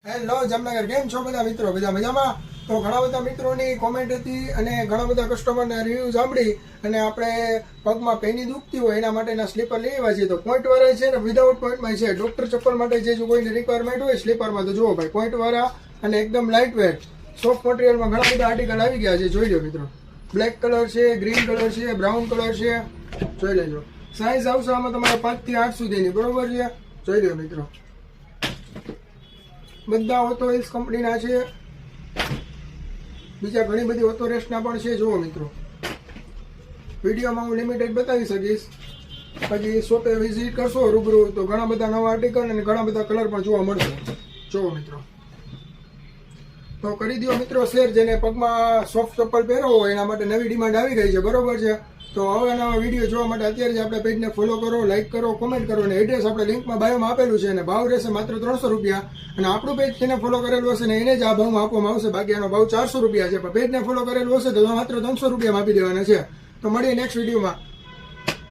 Hello Jamnagar, કેમ છો બધા મિત્રો? બધા મજામાં? તો ઘણા બધા મિત્રોની કોમેન્ટ હતી અને ઘણા બધા કસ્ટમરના રિવ્યૂ સાંભળી અને આપણે પગમાં પેની દુખતી હોય એના માટેના સ્લીપર લઈ આવ્યા છીએ. તો પોઈન્ટવાળા છે ને વિધાઉટ પોઈન્ટમાં છે. ડૉક્ટર ચપ્પલ માટે જે જો કોઈને રિક્વાયરમેન્ટ હોય સ્લીપરમાં તો જુઓ ભાઈ, પોઈન્ટવાળા અને એકદમ લાઇટ વેટ સોફ્ટ મટીરિયલમાં ઘણા બધા આર્ટિકલ આવી ગયા છે. જોઈ લો મિત્રો, બ્લેક કલર છે, ગ્રીન કલર છે, બ્રાઉન કલર છે, જોઈ લેજો. સાઇઝ આવશે આમાં તમારે 5 થી 8 સુધીની, બરોબર છે? જોઈ લો મિત્રો, બધા ઓટો હિલ્સ કંપનીના છે, બીજા ઘણી બધી ઓટો રેસ્ટના પણ છે. જુઓ મિત્રો, વિડીયોમાં હું લિમિટેડ બતાવી શકીશ, પછી શોપે વિઝિટ કરશો રૂબરૂ તો ઘણા બધા નવા આર્ટિકલ અને ઘણા બધા કલર પણ જોવા મળશે. જુઓ મિત્રો, તો કરી દો મિત્રો શેર. જેને પગમાં સોફ્ટ ચપ્પલ પહેરવો હોય એના માટે નવી ડિમાન્ડ આવી ગઈ છે, બરોબર છે? તો હવે નવા વિડીયો જોવા માટે અત્યારે જ આપણે પેજને ફોલો કરો, લાઇક કરો, કોમેન્ટ કરો અને એડ્રેસ આપણે લિંકમાં બાયોમાં આપેલું છે અને ભાવ રહેશે માત્ર 300 રૂપિયા. અને આપણું પેજ જેને ફોલો કરેલું હશે ને એને જ આ ભાવમાં આપવામાં આવશે, બાકી આનો ભાવ 400 રૂપિયા છે. પણ પેજને ફોલો કરેલું હશે તો માત્ર 300 રૂપિયામાં આપી દેવાના છે. તો મળીએ નેક્સ્ટ વિડીયોમાં.